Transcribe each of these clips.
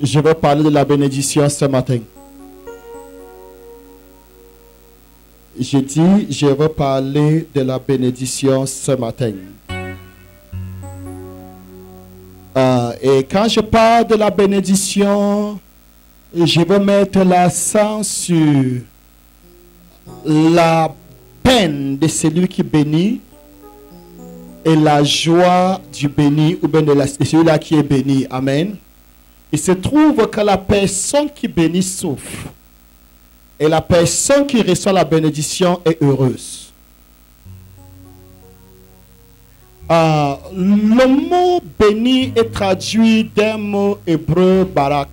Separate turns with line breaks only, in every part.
Je vais parler de la bénédiction ce matin. J'ai dit, je vais parler de la bénédiction ce matin. Et quand je parle de la bénédiction, je vais mettre l'accent sur la peine de celui qui bénit et la joie du béni ou bien de celui-là qui est béni. Amen. Il se trouve que la personne qui bénit souffre et la personne qui reçoit la bénédiction est heureuse. Le mot béni est traduit d'un mot hébreu barak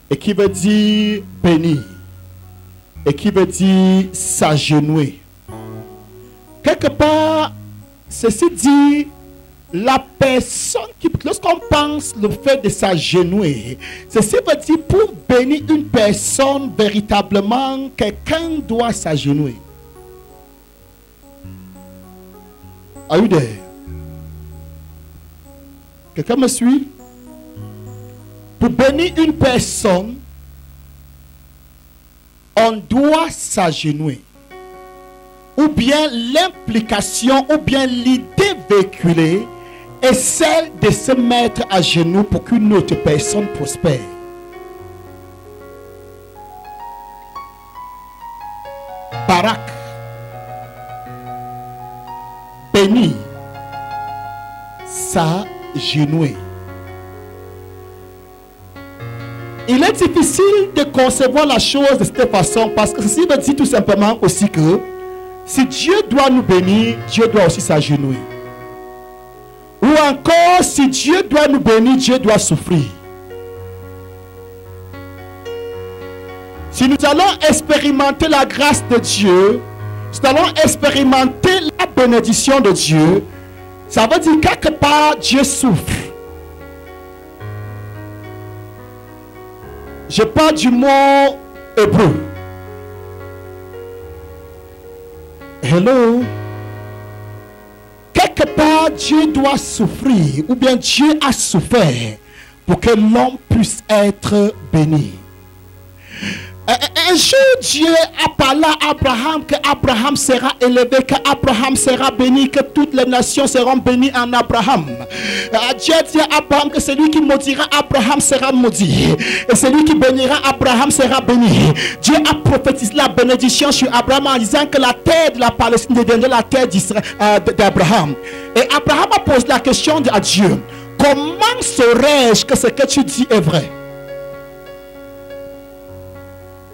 et qui veut dire béni et qui veut dire s'agenouiller. Quelque part, ceci dit la personne qui, lorsqu'on pense le fait de s'agenouiller, ceci veut dire pour bénir une personne véritablement, quelqu'un doit s'agenouiller. Are you there? Quelqu'un me suit? Pour bénir une personne, on doit s'agenouiller. Ou bien l'implication, ou bien l'idée véhiculée est celle de se mettre à genoux pour qu'une autre personne prospère. Barak, béni, s'agenouiller. Il est difficile de concevoir la chose de cette façon parce que ceci veut dire tout simplement aussi que si Dieu doit nous bénir, Dieu doit aussi s'agenouiller. Ou encore, si Dieu doit nous bénir, Dieu doit souffrir. Si nous allons expérimenter la grâce de Dieu, si nous allons expérimenter la bénédiction de Dieu, ça veut dire quelque part Dieu souffre. Je parle du mot hébreu. Hello. Quelque part, Dieu doit souffrir, ou bien Dieu a souffert pour que l'homme puisse être béni. Un jour, Dieu a parlé à Abraham que Abraham sera élevé, que Abraham sera béni, que toutes les nations seront bénies en Abraham. Dieu dit à Abraham que celui qui maudira Abraham sera maudit, et celui qui bénira Abraham sera béni. Dieu a prophétisé la bénédiction sur Abraham en disant que la terre de la Palestine deviendrait la terre d'Abraham. Et Abraham a posé la question à Dieu: comment saurais-je que ce que tu dis est vrai?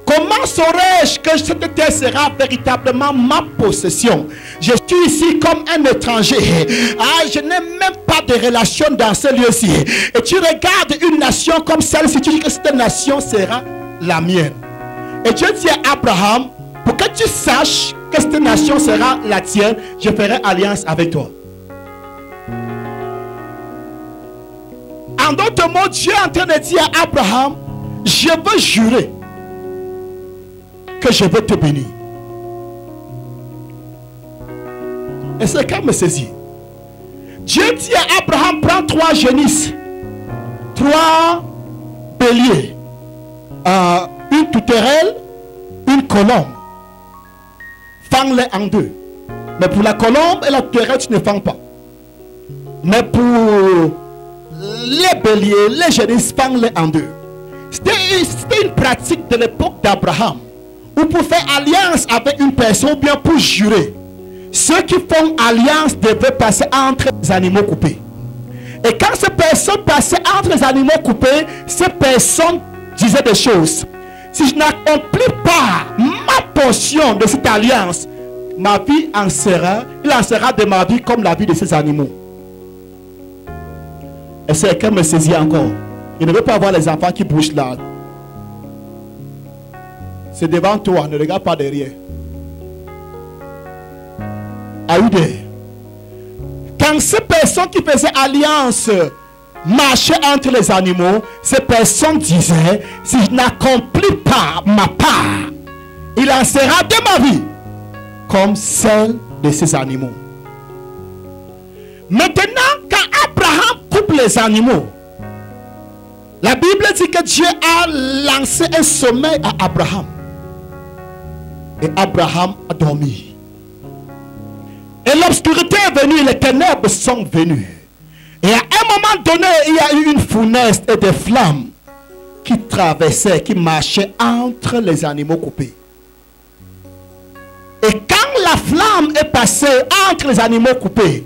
Comment saurais-je que cette terre sera véritablement ma possession? Je suis ici comme un étranger. Je n'ai même pas de relation dans ce lieu-ci. Et tu regardes une nation comme celle-ci, tu dis que cette nation sera la mienne. Et Dieu dit à Abraham: pour que tu saches que cette nation sera la tienne, je ferai alliance avec toi. En d'autres mots, Dieu est en train de dire à Abraham: je veux jurer que je veux te bénir. Et c'est quand me saisit. Dieu dit à Abraham: prends 3 génisses, 3 béliers, une tourterelle, une colombe. Fends-les en 2. Mais pour la colombe et la tourterelle, tu ne fends pas. Mais pour les béliers, les génisses, fends-les en 2. C'était une pratique de l'époque d'Abraham, ou pour faire alliance avec une personne, ou bien pour jurer. Ceux qui font alliance devaient passer entre les animaux coupés. Et quand ces personnes passaient entre les animaux coupés, ces personnes disaient des choses: si je n'accomplis pas ma portion de cette alliance, ma vie en sera, il en sera de ma vie comme la vie de ces animaux. Et c'est quelqu'un me saisit encore. Il ne veut pas avoir les enfants qui bougent là. C'est devant toi, ne regarde pas derrière. Aïe. Quand ces personnes qui faisaient alliance marchaient entre les animaux, ces personnes disaient: si je n'accomplis pas ma part, il en sera de ma vie comme celle de ces animaux. Maintenant, quand Abraham coupe les animaux, La Bible dit que Dieu a lancé un sommeil à Abraham. Et Abraham a dormi. Et l'obscurité est venue, les ténèbres sont venues. Et à un moment donné, il y a eu une fournaise et des flammes qui traversaient, qui marchaient entre les animaux coupés. Et quand la flamme est passée entre les animaux coupés,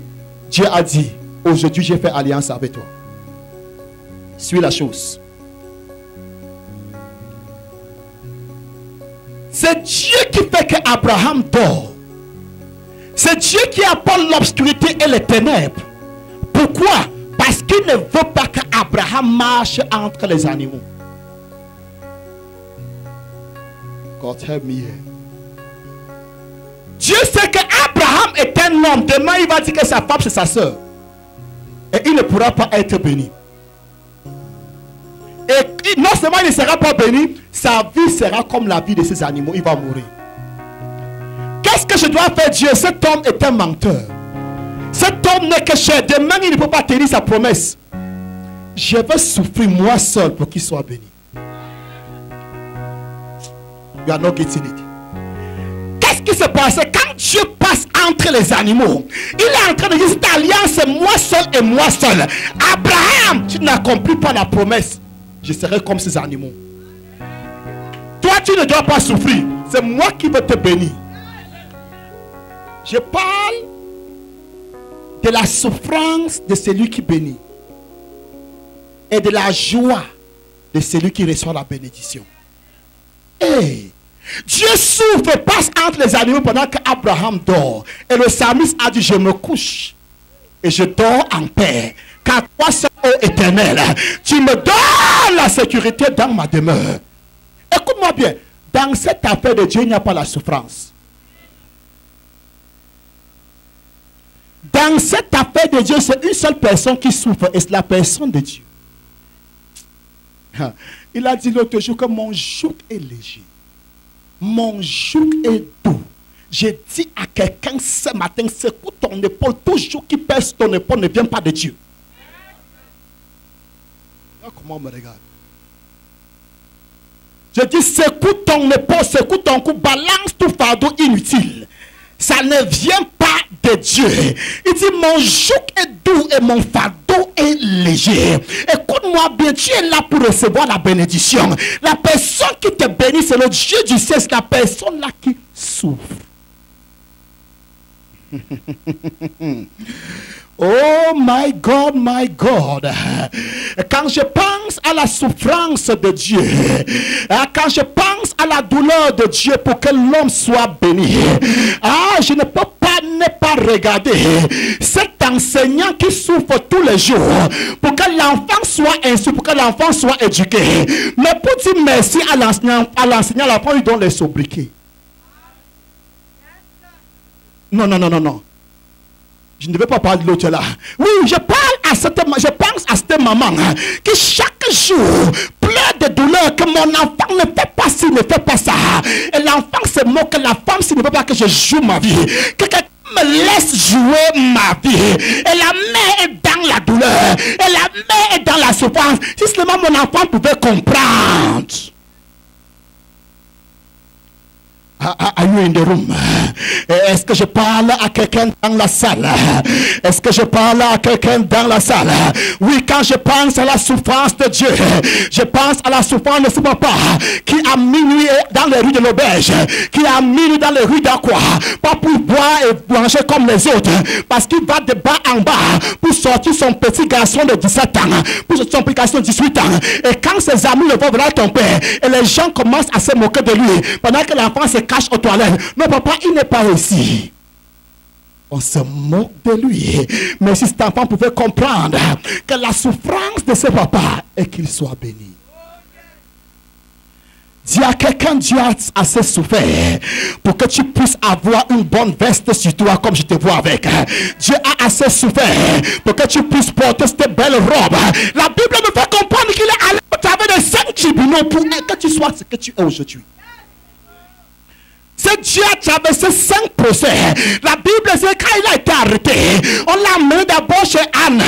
Dieu a dit, aujourd'hui j'ai fait alliance avec toi. Suis la chose. C'est Dieu qui fait qu'Abraham dort. C'est Dieu qui apporte l'obscurité et les ténèbres. Pourquoi? Parce qu'il ne veut pas qu'Abraham marche entre les animaux. God help me here. Dieu sait qu'Abraham est un homme. Demain, il va dire que sa femme, c'est sa soeur. Et il ne pourra pas être béni. Et non seulement il ne sera pas béni, sa vie sera comme la vie de ces animaux. Il va mourir. Qu'est-ce que je dois faire, Dieu? Cet homme est un menteur. Cet homme n'est que cher. Demain, il ne peut pas tenir sa promesse. Je vais souffrir moi seul pour qu'il soit béni. You are not getting it. Qu'est-ce qui se passe quand Dieu passe entre les animaux? Il est en train de dire, cette alliance, c'est moi seul et moi seul. Abraham, tu n'accomplis pas la promesse. Je serai comme ces animaux. Toi, tu ne dois pas souffrir. C'est moi qui veux te bénir. Je parle de la souffrance de celui qui bénit et de la joie de celui qui reçoit la bénédiction. Hey, Dieu souffre et passe entre les animaux pendant qu'Abraham dort. Et le psalmiste a dit, je me couche et je dors en paix. Car toi seul, ô Éternel, tu me donnes la sécurité dans ma demeure. Écoute-moi bien, dans cette affaire de Dieu, il n'y a pas la souffrance. Dans cette affaire de Dieu, c'est une seule personne qui souffre, et c'est la personne de Dieu. Il a dit l'autre jour que mon joug est léger. Mon joug est doux. J'ai dit à quelqu'un ce matin, secoue ton épaule, tout joug qui pèse ton épaule ne vient pas de Dieu. Comment on me regarde? Je dis, secoue ton épaule, secoue ton cou, balance tout fardeau inutile. Ça ne vient pas de Dieu. Il dit, mon joug est doux et mon fardeau est léger. Écoute-moi bien, tu es là pour recevoir la bénédiction. La personne qui te bénit, c'est le Dieu du ciel, c'est la personne là qui souffre. Oh my God, my God. Quand je pense à la souffrance de Dieu, quand je pense à la douleur de Dieu pour que l'homme soit béni, je ne peux pas ne pas regarder cet enseignant qui souffre tous les jours pour que l'enfant soit instruit, pour que l'enfant soit éduqué. Mais pour dire merci à l'enseignant, l'enfant lui donne les sobriquets. Non, non, non, non, non. Je ne vais pas parler de l'autre là. Oui, je pense à cette maman qui chaque jour pleure de douleur que mon enfant ne fait pas ci, ne fait pas ça. Et l'enfant se moque, la femme s'il ne veut pas que je joue ma vie. Que quelqu'un me laisse jouer ma vie. Et la mère est dans la douleur. Et la mère est dans la souffrance. Si seulement mon enfant pouvait comprendre. Are you in the room? Est-ce que je parle à quelqu'un dans la salle? Est-ce que je parle à quelqu'un dans la salle? Oui, quand je pense à la souffrance de Dieu, je pense à la souffrance de ce papa qui a minuit dans les rues de l'auberge, qui a minuit dans les rues d'Aqua, pas pour boire et manger comme les autres, parce qu'il va de bas en bas pour sortir son petit garçon de 17 ans, pour sortir son petit garçon de 18 ans. Et quand ses amis le voient vers ton père, et les gens commencent à se moquer de lui, pendant que l'enfant se cache aux toilettes. Non, papa, il n'est pas ici. On se moque de lui. Mais si cet enfant pouvait comprendre que la souffrance de ce papa est qu'il soit béni. Dis à quelqu'un, Dieu a assez souffert pour que tu puisses avoir une bonne veste sur toi comme je te vois avec. Dieu a assez souffert pour que tu puisses porter cette belle robe. La Bible me fait comprendre qu'il est allé au travers de 5 tribunaux pour que tu sois ce que tu es aujourd'hui. Ce Dieu a traversé 5 procès. La Bible dit quand il a été arrêté, on l'a amené d'abord chez Anne,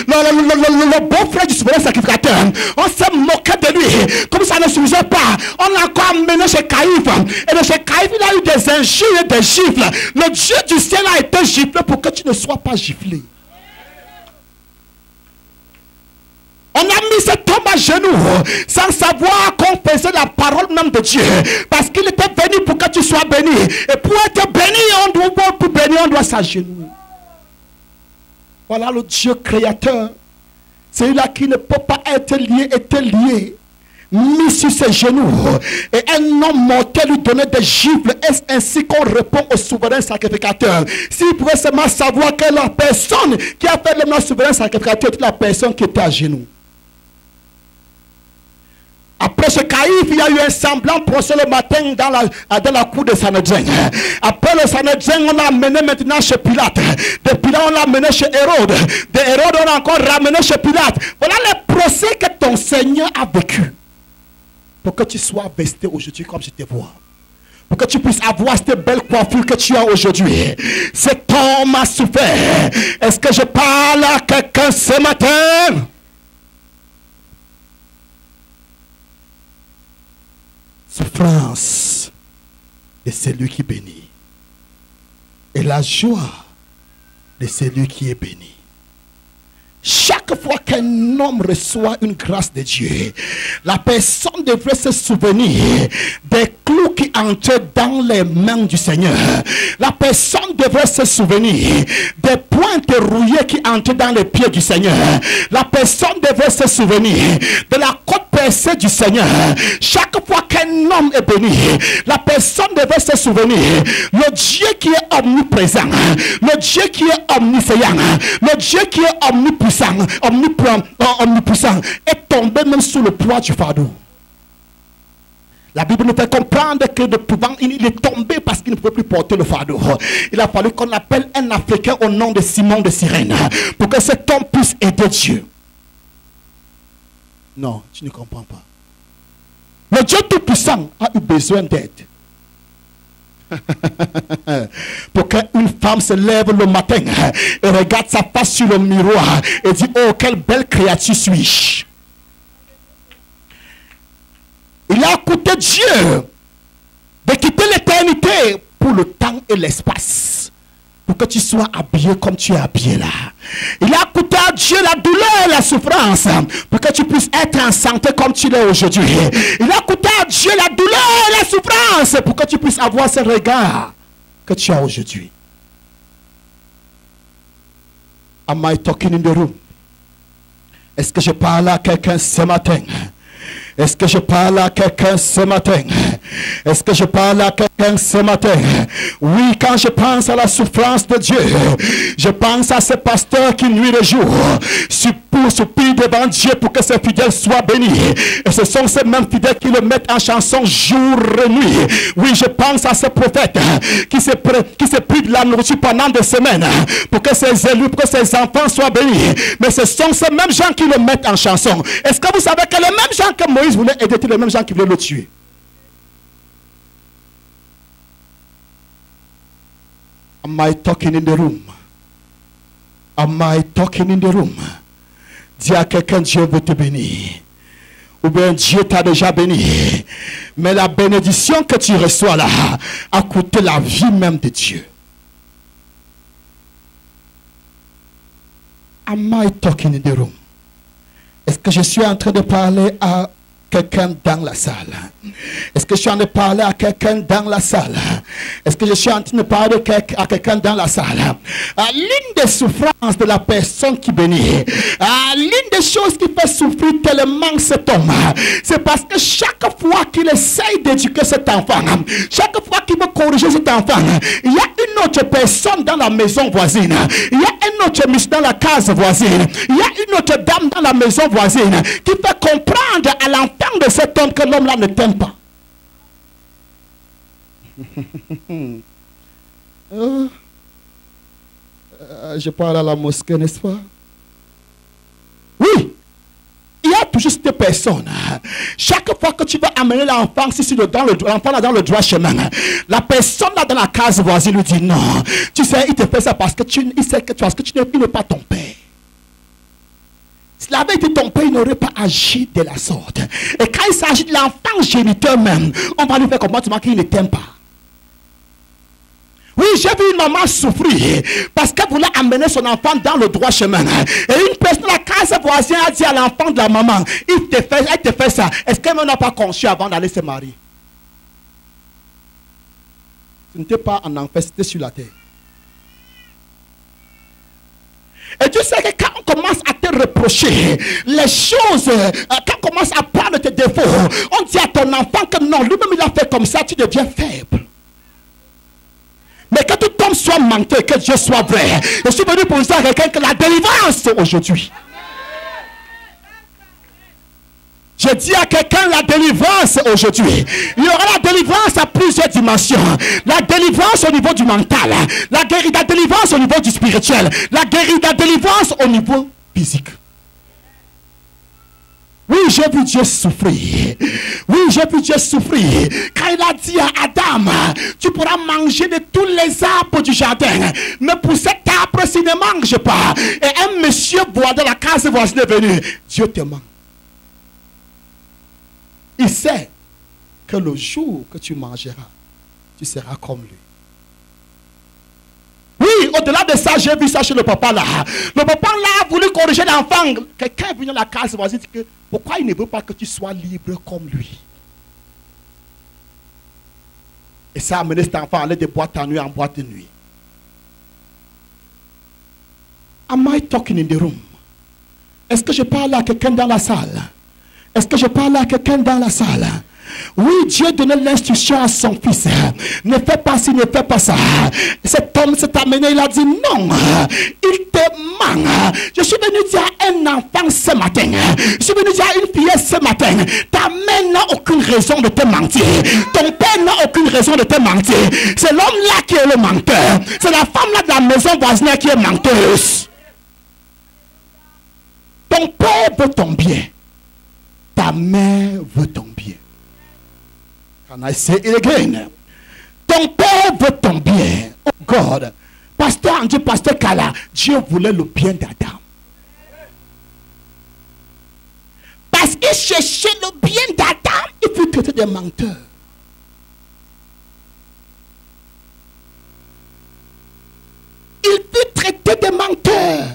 le beau-frère du souverain sacrificateur. On s'est moqué de lui. Comme ça ne suffisait pas, on l'a encore amené chez Caïphe. Et de chez Caïphe, il a eu des injures et des gifles. Le Dieu du ciel a été giflé pour que tu ne sois pas giflé. On a mis cet homme à genoux sans savoir qu'on faisait la parole même de Dieu. Parce qu'il était venu pour que tu sois béni. Et pour être béni, on doit s'agenouiller. Voilà le Dieu créateur. Celui-là qui ne peut pas être lié, était lié. Mis sur ses genoux. Et un homme mortel lui donnait des gifles. Est-ce ainsi qu'on répond au souverain sacrificateur? S'il pouvait seulement savoir que la personne qui a fait le souverain sacrificateur était la personne qui était à genoux. Après ce Caïphe, il y a eu un semblant procès le matin dans la cour de Sanhedrin. Après le Sanhedrin, on l'a amené maintenant chez Pilate. De Pilate, on l'a amené chez Hérode. De Hérode, on l'a encore ramené chez Pilate. Voilà le procès que ton Seigneur a vécu. Pour que tu sois vesté aujourd'hui comme je te vois. Pour que tu puisses avoir cette belle coiffure que tu as aujourd'hui. Cet homme a souffert. Est-ce que je parle à quelqu'un ce matin? Souffrance de celui qui bénit et la joie de celui qui est béni. Chaque fois qu'un homme reçoit une grâce de Dieu, la personne devrait se souvenir des clous qui entrent dans les mains du Seigneur. La personne devrait se souvenir des pointes rouillées qui entrent dans les pieds du Seigneur. La personne devrait se souvenir de la côte percée du Seigneur. Chaque fois qu'un homme est béni, la personne devrait se souvenir le Dieu qui est omniprésent, le Dieu qui est omniscient, le Dieu qui est omnipuissant, omnipuissant est tombé même sous le poids du fardeau. La Bible nous fait comprendre que de pouvant, il est tombé parce qu'il ne pouvait plus porter le fardeau. Il a fallu qu'on appelle un Africain au nom de Simon de Cyrène pour que cet homme puisse aider Dieu. Non, tu ne comprends pas. Le Dieu Tout-Puissant a eu besoin d'aide. Pour qu'une femme se lève le matin et regarde sa face sur le miroir et dit: oh, quelle belle créature suis-je. Il a coûté Dieu de quitter l'éternité pour le temps et l'espace, pour que tu sois habillé comme tu es habillé là. Il a coûté à Dieu la douleur et la souffrance pour que tu puisses être en santé comme tu l'es aujourd'hui. Il a coûté à Dieu la douleur et la souffrance pour que tu puisses avoir ce regard que tu as aujourd'hui. Am I talking in the room? Est-ce que je parle à quelqu'un ce matin? Est-ce que je parle à quelqu'un ce matin? Est-ce que je parle à quelqu'un ce matin? Oui, quand je pense à la souffrance de Dieu, je pense à ce pasteur qui nuit le jour soupire devant Dieu pour que ses fidèles soient bénis. Et ce sont ces mêmes fidèles qui le mettent en chanson jour et nuit. Oui, je pense à ce prophète qui se prive de la nourriture pendant des semaines pour que ses élus, pour que ses enfants soient bénis. Mais ce sont ces mêmes gens qui le mettent en chanson. Est-ce que vous savez que les mêmes gens que Moïse voulait aider, les mêmes gens qui voulaient le tuer? Am I talking in the room? Am I talking in the room? Dis à quelqu'un: Dieu veut te bénir. Ou bien Dieu t'a déjà béni. Mais la bénédiction que tu reçois là a coûté la vie même de Dieu. Am I talking in the room? Est-ce que je suis en train de parler à quelqu'un dans la salle? Est-ce que je suis en train de parler à quelqu'un dans la salle? Est-ce que je suis en train de parler à quelqu'un dans la salle? L'une des souffrances de la personne qui bénit, l'une des choses qui fait souffrir tellement cet homme, c'est parce que chaque fois qu'il essaye d'éduquer cet enfant, chaque fois qu'il veut corriger cet enfant, il y a une autre personne dans la maison voisine, il y a un autre monsieur dans la case voisine, il y a une autre dame dans la maison voisine qui fait comprendre à l'enfant de cet homme que l'homme là ne t'aime pas. Je parle à la mosquée, n'est-ce pas? Oui, il y a toujours cette personne. Chaque fois que tu vas amener l'enfant dans le droit chemin, la personne là dans la case voisine lui dit non. Tu sais, il te fait ça parce que il sait que tu n'es pas ton père. S'il avait été ton père, il n'aurait pas agi de la sorte. Et quand il s'agit de l'enfant géniteur même, on va lui faire comprendre qu'il ne t'aime pas. Oui, j'ai vu une maman souffrir parce qu'elle voulait amener son enfant dans le droit chemin. Et une personne de la case voisine a dit à l'enfant de la maman, elle te fait ça. Est-ce qu'elle n'a pas conçu avant d'aller se marier? Ce n'était pas en enfer, c'était sur la terre. Et tu sais que quand on commence à te reprocher les choses, quand on commence à prendre tes défauts, on dit à ton enfant que non, lui-même il a fait comme ça, tu deviens faible. Mais que tout homme soit menteur, que Dieu soit vrai. Je suis venu pour dire à quelqu'un que la délivrance aujourd'hui. Je dis à quelqu'un la délivrance aujourd'hui. Il y aura la délivrance à plusieurs dimensions. La délivrance au niveau du mental. La délivrance au niveau du spirituel. La délivrance au niveau physique. Oui, j'ai vu Dieu souffrir. Oui, j'ai vu Dieu souffrir. Quand il a dit à Adam, tu pourras manger de tous les arbres du jardin. Mais pour cet arbre, s'il ne mange pas. Et un monsieur boit dans la case voisine est venu. Dieu te manque. Il sait que le jour que tu mangeras, tu seras comme lui. Oui, au-delà de ça, j'ai vu ça chez le papa là. Le papa là a voulu corriger l'enfant. Quelqu'un est venu dans la case voisine et dit que pourquoi il ne veut pas que tu sois libre comme lui. Et ça a amené cet enfant à aller de boîte en nuit en boîte de nuit. Am I talking in the room? Est-ce que je parle à quelqu'un dans la salle? Est-ce que je parle à quelqu'un dans la salle? Oui, Dieu donnait l'instruction à son fils. Ne fais pas ci, ne fais pas ça. Cet homme s'est amené, il a dit non. Il te manque. Je suis venu dire à un enfant ce matin. Je suis venu dire à une fille ce matin. Ta mère n'a aucune raison de te mentir. Ton père n'a aucune raison de te mentir. C'est l'homme là qui est le menteur. C'est la femme là de la maison voisine qui est menteuse. Ton père veut ton bien. Ta mère veut ton bien. Can I say it again? Ton père veut ton bien. Oh God. Pasteur Andy, pasteur Kala, Dieu voulait le bien d'Adam. Parce qu'il cherchait le bien d'Adam, il fut traité de menteur. Il fut traité de menteur.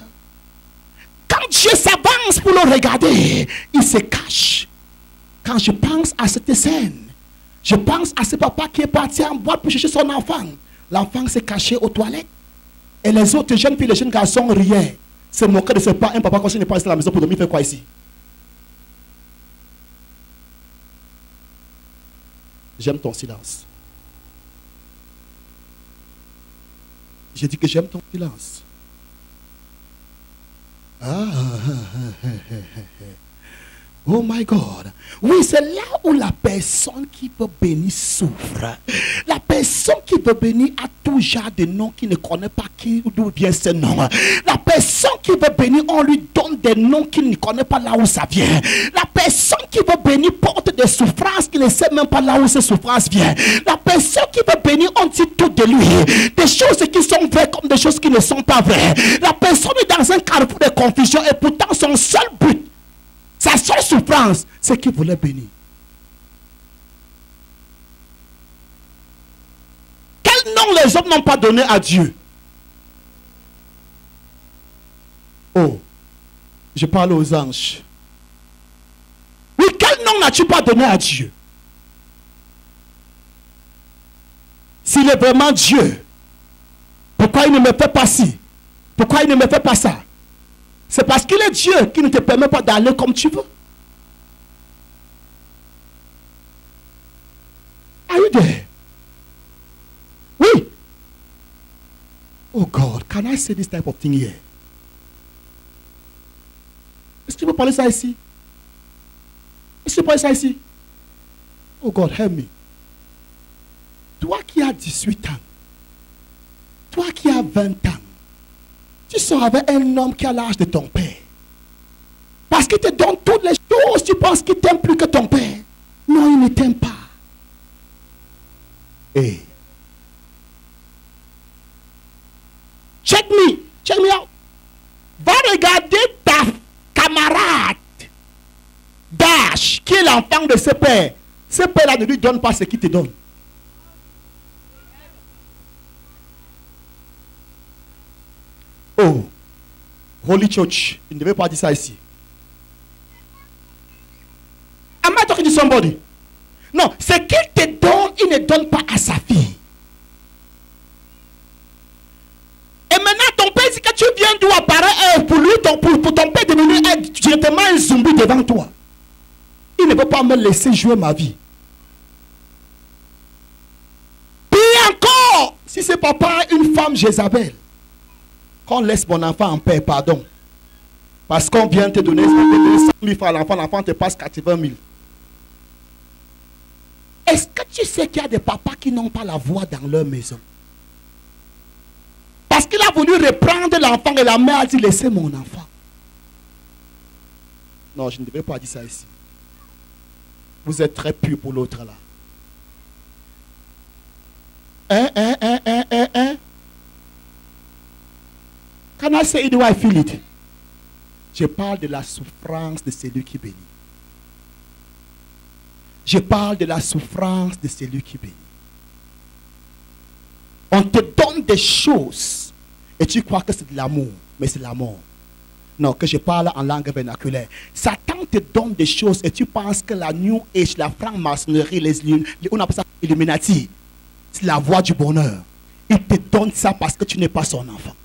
Quand Dieu s'avance pour le regarder, il se cache. Quand je pense à cette scène, je pense à ce papa qui est parti en boîte pour chercher son enfant. L'enfant s'est caché aux toilettes. Et les autres jeunes filles, les jeunes garçons riaient. Se moquaient de ce pas. Un papa quand il n'est pas resté à la maison pour dormir, il fait quoi ici? J'aime ton silence. J'ai dit que j'aime ton silence. Oh my God. Oui, c'est là où la personne qui veut bénir souffre. La personne qui veut bénir a tout genre de noms qui ne connaît pas d'où vient ce nom. La personne qui veut bénir, on lui donne des noms qu'il ne connaît pas là où ça vient. La personne qui veut bénir porte des souffrances qu'il ne sait même pas là où ces souffrances viennent. La personne qui veut bénir, on dit tout de lui. Des choses qui sont vraies comme des choses qui ne sont pas vraies. La personne est dans un carrefour de confusion et pourtant son seul but, sa seule souffrance, c'est qu'il voulait bénir. Quel nom les hommes n'ont pas donné à Dieu? Oh, je parle aux anges. Oui, quel nom n'as-tu pas donné à Dieu? S'il est vraiment Dieu, pourquoi il ne me fait pas ci? Pourquoi il ne me fait pas ça? C'est parce qu'il est Dieu qui ne te permet pas d'aller comme tu veux. Are you there? Oui. Oh God, can I say this type of thing here? Est-ce que tu peux parler ça ici? Est-ce que tu peux parler ça ici? Oh God, help me. Toi qui as 18 ans, toi qui as 20 ans, tu sors avec un homme qui a l'âge de ton père. Parce qu'il te donne toutes les cause tu penses qu'il t'aime plus que ton père. Non, il ne t'aime pas. Hey. Check me out. Va regarder ta camarade Dash, qui est l'enfant de ce père. Ce père-là ne lui donne pas ce qu'il te donne. Oh, Holy Church, il ne devait pas dire ça ici. Am I talking to somebody? Non, ce qu'il te donne, il ne donne pas à sa fille. Et maintenant, ton père, si que tu viens d'où apparaître pour lui, pour ton père devenir directement un zombie devant toi. Il ne veut pas me laisser jouer ma vie. Puis encore, si c'est papa une femme Jézabel, qu'on laisse mon enfant en paix, pardon. Parce qu'on vient te donner 100 000 francs à l'enfant, l'enfant te passe 80 000. Est-ce que tu sais qu'il y a des papas qui n'ont pas la voix dans leur maison? Parce qu'il a voulu reprendre l'enfant et la mère a dit laissez mon enfant. Non, je ne devais pas dire ça ici. Vous êtes très pur pour l'autre là. Can I say it the way I feel it? Je parle de la souffrance de celui qui bénit. Je parle de la souffrance de celui qui bénit. On te donne des choses et tu crois que c'est de l'amour, mais c'est la mort. Non, que je parle en langue vernaculaire. Satan te donne des choses et tu penses que la New Age, la franc-maçonnerie, on appelle ça Illuminati, c'est la voie du bonheur. Il te donne ça parce que tu n'es pas son enfant.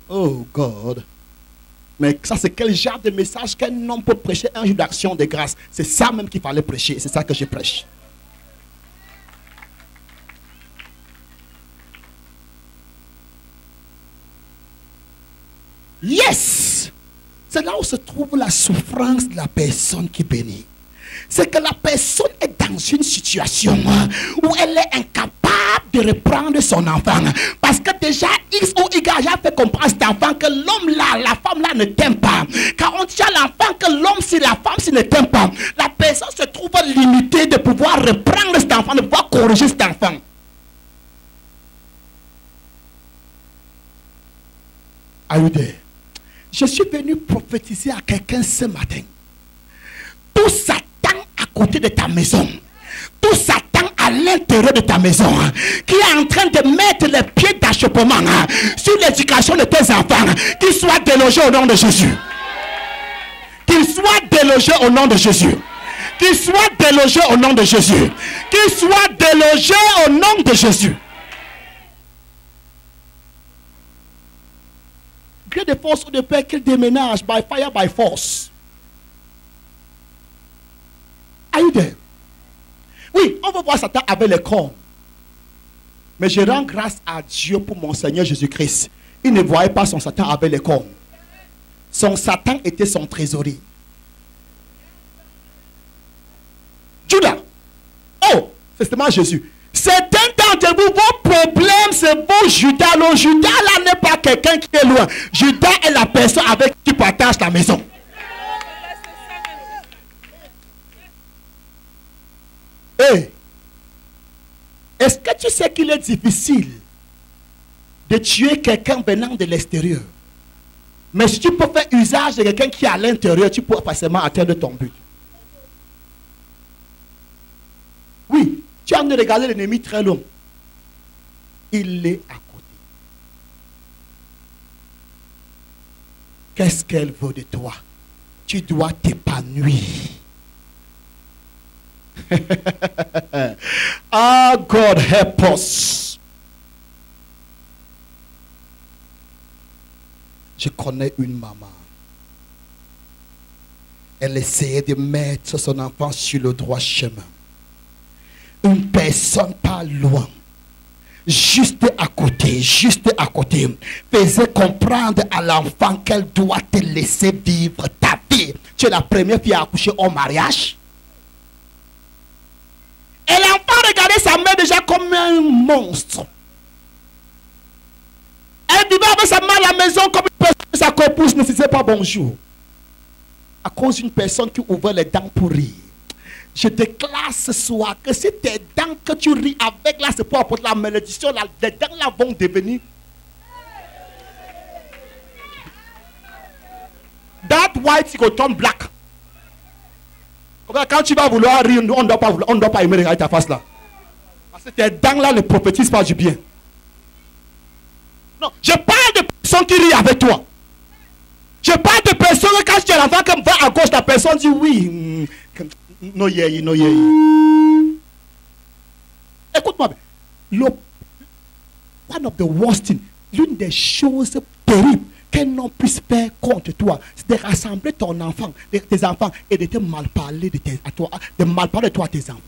Oh God. Mais ça, c'est quel genre de message qu'un homme peut prêcher un jour d'action de grâce? C'est ça même qu'il fallait prêcher. C'est ça que je prêche. Yes! C'est là où se trouve la souffrance de la personne qui bénit. C'est que la personne est dans une situation où elle est incapable de reprendre son enfant. Parce que déjà, X ou Y a fait comprendre à cet enfant que l'homme là, la femme là ne t'aime pas. Quand on dit à l'enfant que l'homme, si la femme, si ne t'aime pas, la personne se trouve limitée de pouvoir reprendre cet enfant, de pouvoir corriger cet enfant. Are you there? Je suis venu prophétiser à quelqu'un ce matin. Tout Satan à côté de ta maison, tout Satan à l'intérieur de ta maison, qui est en train de mettre les pieds d'achoppement sur l'éducation de tes enfants, qu'ils soient délogés au nom de Jésus. Qu'ils soient délogés au nom de Jésus. Qu'ils soient délogés au nom de Jésus. Qu'ils soient délogés au nom de Jésus. Gré de force ou de paix qu'il déménage by fire, by force. Are you there? Oui, on va voir Satan avec les cornes. Mais je rends grâce à Dieu pour mon Seigneur Jésus-Christ. Il ne voyait pas son Satan avec les cornes. Son Satan était son trésorier. Judas. Oh, c'est seulement Jésus. Certains d'entre vous, vos problèmes, c'est vos Judas. Le Judas là n'est pas quelqu'un qui est loin. Judas est la personne avec qui tu partages la maison. Hey, est-ce que tu sais qu'il est difficile de tuer quelqu'un venant de l'extérieur? Mais si tu peux faire usage de quelqu'un qui est à l'intérieur, tu peux facilement atteindre ton but. Oui, tu as envie de regarder l'ennemi très long. Il est à côté. Qu'est-ce qu'elle veut de toi? Tu dois t'épanouir. Ah, God help us. Je connais une maman. Elle essayait de mettre son enfant sur le droit chemin. Une personne pas loin, juste à côté, faisait comprendre à l'enfant qu'elle doit te laisser vivre ta vie. Tu es la première fille à accoucher au mariage. Et l'enfant regardait sa mère déjà comme un monstre. Elle vivait avec sa main à la maison comme une personne, sa copousse ne disait pas bonjour. À cause d'une personne qui ouvre les dents pour rire. Je déclare ce soir que si tes dents que tu ris avec là, c'est pour apporter la malédiction, là, les dents là vont devenir. That white will turn black. Quand tu vas vouloir rire, on ne doit pas aimer regarder ta face là. Parce que tes dents là ne prophétisent pas du bien. Non, je parle de personnes qui rient avec toi. Je parle de personnes quand tu es l'enfant qui va à gauche, la personne dit oui. No yeah, no yeah. Écoute-moi bien. One of the worst things, l'une des choses terribles qu'un homme puisse faire contre toi, c'est de rassembler ton enfant, tes enfants et de te mal parler de mal parler de toi à tes enfants.